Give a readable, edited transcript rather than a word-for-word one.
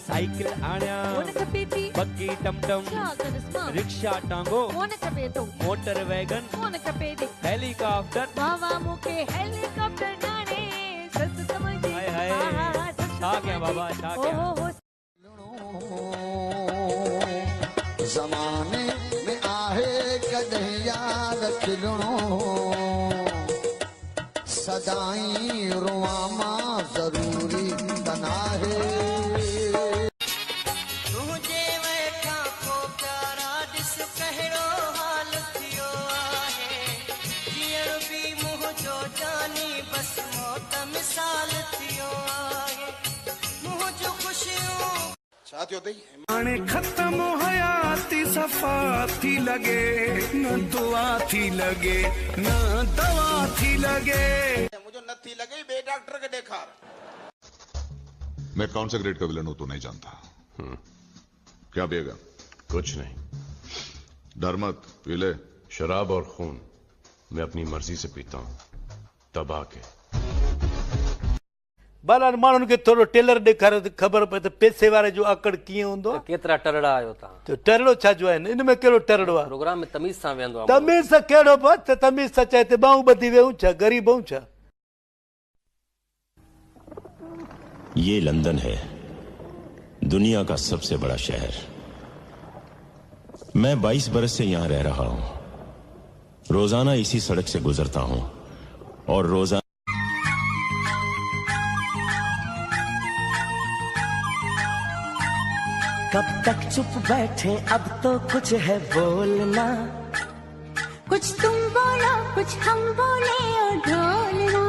cycle आण्या buggy टमटम rickshaw टांगो मोटर वैगन हेलीकॉप्टर हेलीकॉप्टर नाने सस समझी हाय हाय छा क्या बाबा छा क्या ज़माने में आहे कॾहिं याद खिलणो सदाई रुआ मां ज़रूरी बना है तुझे वेठा को प्यारा दिस कहिड़ो हाल थियो आहे जीअण बि मुंहिंजो जानी बस मौत मिसाल थियो आहे मुंहिंजो ख़ुशियूं छा थियो अथई हाणे ख़त्म हयाती सफ़ा थी लगे न दुआ थी लगे न दवा थी लगे मुझे न थी लगे बे डॉक्टर के देखार मैं कौन सा ग्रेड का विलन हूं तो नहीं जानता क्या पिएगा कुछ नहीं डर मत पी ले शराब और खून मैं अपनी मर्जी से पीता हूं तबाह के बाला माण्हुनि खे थोरो टेलर ॾेखारियो त ख़बर पए त पैसे वारे जो आकड़ कीअं हूंदो आहे केतिरा टरड़ा आयो तव्हां त टरड़ो छा जो आहे इन में कहिड़ो टरड़ो आहे प्रोग्राम में तमीज़ सां वेंदो आहे तमीज़ सां कहिड़ो पियो त तमीज़ सां चए त ॿाहूं ॿधी वियूं छा ग़रीब हूं छा ये लंदन है दुनिया का सबसे बड़ा शहर मैं 22 बरस से यहां रह रहा हूं रोजाना इसी सड़क से गुजरता हूं और रोजाना कब तक चुप बैठे अब तो कुछ है बोलना कुछ तुम बोलो कुछ हम बोले और ढोलना